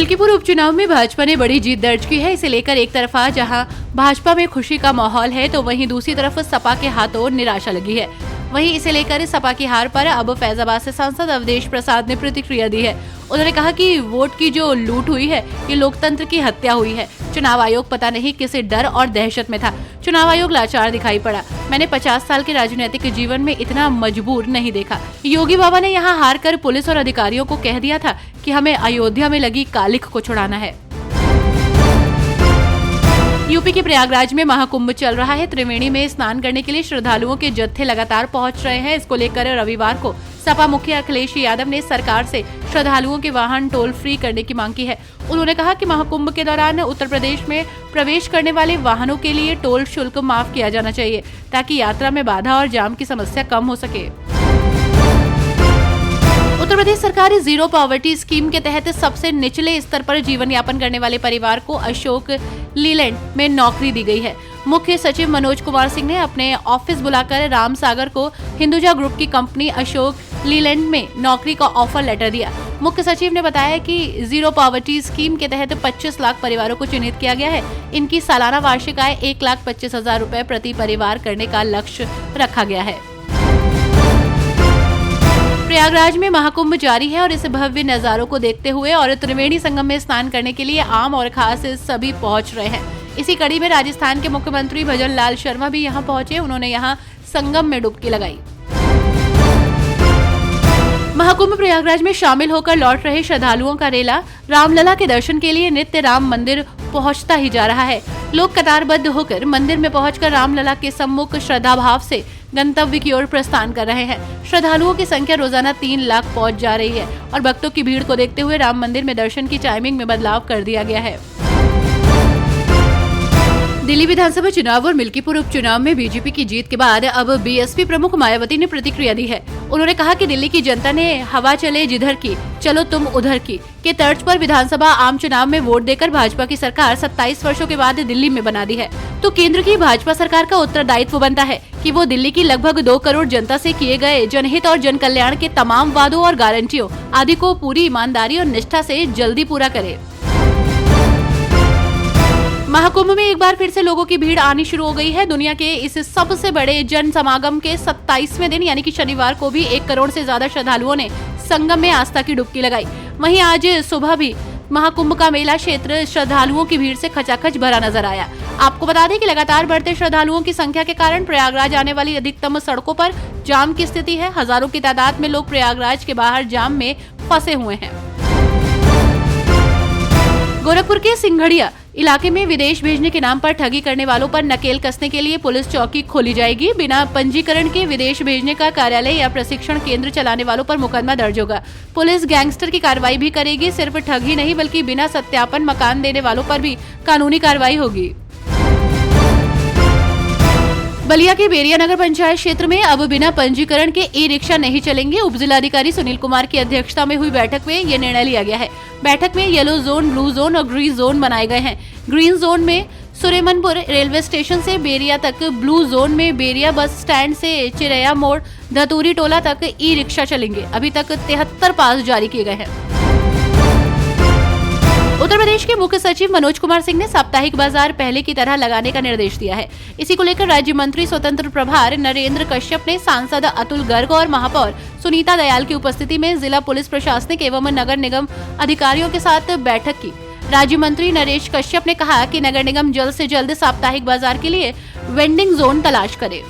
मिल्कीपुर उपचुनाव में भाजपा ने बड़ी जीत दर्ज की है। इसे लेकर एक तरफा जहां भाजपा में खुशी का माहौल है तो वहीं दूसरी तरफ सपा के हाथों निराशा लगी है। वहीं इसे लेकर सपा की हार पर अब फैजाबाद से सांसद अवधेश प्रसाद ने प्रतिक्रिया दी है। उन्होंने कहा कि वोट की जो लूट हुई है ये लोकतंत्र की हत्या हुई है। चुनाव आयोग पता नहीं किस डर और दहशत में था। चुनाव आयोग लाचार दिखाई पड़ा। मैंने 50 साल के राजनीतिक जीवन में इतना मजबूर नहीं देखा। योगी बाबा ने यहाँ हार कर पुलिस और अधिकारियों को कह दिया था कि हमें अयोध्या में लगी कालिख को छुड़ाना है। यूपी के प्रयागराज में महाकुंभ चल रहा है। त्रिवेणी में स्नान करने के लिए श्रद्धालुओं के जत्थे लगातार पहुंच रहे हैं। इसको लेकर रविवार को सपा मुखिया अखिलेश यादव ने सरकार से श्रद्धालुओं के वाहन टोल फ्री करने की मांग की है। उन्होंने कहा कि महाकुंभ के दौरान उत्तर प्रदेश में प्रवेश करने वाले वाहनों के लिए टोल शुल्क माफ किया जाना चाहिए ताकि यात्रा में बाधा और जाम की समस्या कम हो सके। उत्तर प्रदेश सरकार जीरो पॉवर्टी स्कीम के तहत सबसे निचले स्तर पर जीवन यापन करने वाले परिवार को अशोक लीलैंड में नौकरी दी गई है। मुख्य सचिव मनोज कुमार सिंह ने अपने ऑफिस बुलाकर राम सागर को हिंदुजा ग्रुप की कंपनी अशोक लीलैंड में नौकरी का ऑफर लेटर दिया। मुख्य सचिव ने बताया कि जीरो पॉवर्टी स्कीम के तहत 25 लाख परिवारों को चिन्हित किया गया है। इनकी सालाना वार्षिक आय 1,25,000 रुपए प्रति परिवार करने का लक्ष्य रखा गया है। प्रयागराज में महाकुंभ जारी है और इस भव्य नजारों को देखते हुए और त्रिवेणी संगम में स्नान करने के लिए आम और खास सभी पहुंच रहे हैं। इसी कड़ी में राजस्थान के मुख्यमंत्री भजन लाल शर्मा भी यहां पहुंचे। उन्होंने यहां संगम में डुबकी लगाई। महाकुंभ प्रयागराज में शामिल होकर लौट रहे श्रद्धालुओं का रेला रामलला के दर्शन के लिए नित्य राम मंदिर पहुंचता ही जा रहा है। लोग कतारबद्ध होकर मंदिर में पहुंचकर रामलला के सम्मुख श्रद्धा भाव से गंतव्य की ओर प्रस्थान कर रहे हैं। श्रद्धालुओं की संख्या रोजाना 3 लाख पहुंच जा रही है और भक्तों की भीड़ को देखते हुए राम मंदिर में दर्शन की टाइमिंग में बदलाव कर दिया गया है। दिल्ली विधानसभा चुनाव और मिल्कीपुर उपचुनाव में बीजेपी की जीत के बाद अब बीएसपी प्रमुख मायावती ने प्रतिक्रिया दी है। उन्होंने कहा कि दिल्ली की जनता ने हवा चले जिधर की चलो तुम उधर की के तर्ज पर विधानसभा आम चुनाव में वोट देकर भाजपा की सरकार 27 वर्षों के बाद दिल्ली में बना दी है। तो केंद्र की भाजपा सरकार का उत्तरदायित्व बनता है कि वो दिल्ली की लगभग 2 करोड़ जनता से किए गए जनहित और जन कल्याण के तमाम वादों और गारंटियों आदि को पूरी ईमानदारी और निष्ठा से जल्दी पूरा करे। महाकुंभ में एक बार फिर से लोगों की भीड़ आनी शुरू हो गई है। दुनिया के इस सबसे बड़े जन समागम के 27वें दिन यानी कि शनिवार को भी 1 करोड़ से ज्यादा श्रद्धालुओं ने संगम में आस्था की डुबकी लगाई। वहीं आज सुबह भी महाकुंभ का मेला क्षेत्र श्रद्धालुओं की भीड़ से खचाखच भरा नजर आया। आपको बता दें कि लगातार बढ़ते श्रद्धालुओं की संख्या के कारण प्रयागराज आने वाली अधिकतम सड़कों पर जाम की स्थिति है। हजारों की तादाद में लोग प्रयागराज के बाहर जाम में फंसे हुए हैं। गोरखपुर के सिंघड़िया इलाके में विदेश भेजने के नाम पर ठगी करने वालों पर नकेल कसने के लिए पुलिस चौकी खोली जाएगी। बिना पंजीकरण के विदेश भेजने का कार्यालय या प्रशिक्षण केंद्र चलाने वालों पर मुकदमा दर्ज होगा। पुलिस गैंगस्टर की कार्रवाई भी करेगी। सिर्फ ठगी नहीं बल्कि बिना सत्यापन मकान देने वालों पर भी कानूनी कार्रवाई होगी। बलिया के बेरिया नगर पंचायत क्षेत्र में अब बिना पंजीकरण के ई रिक्शा नहीं चलेंगे। उप जिलाधिकारी सुनील कुमार की अध्यक्षता में हुई बैठक में ये निर्णय लिया गया है। बैठक में येलो जोन, ब्लू जोन और ग्रीन जोन बनाए गए हैं। ग्रीन जोन में सुरेमनपुर रेलवे स्टेशन से बेरिया तक, ब्लू जोन में बेरिया बस स्टैंड से चिरैया मोड़ धतूरी टोला तक ई रिक्शा चलेंगे। अभी तक 73 पास जारी किए गए हैं। उत्तर प्रदेश के मुख्य सचिव मनोज कुमार सिंह ने साप्ताहिक बाजार पहले की तरह लगाने का निर्देश दिया है। इसी को लेकर राज्य मंत्री स्वतंत्र प्रभार नरेंद्र कश्यप ने सांसद अतुल गर्ग और महापौर सुनीता दयाल की उपस्थिति में जिला पुलिस प्रशासनिक एवं नगर निगम अधिकारियों के साथ बैठक की। राज्य मंत्री नरेश कश्यप ने कहा कि नगर निगम जल्द से जल्द साप्ताहिक बाजार के लिए वेंडिंग जोन तलाश करे।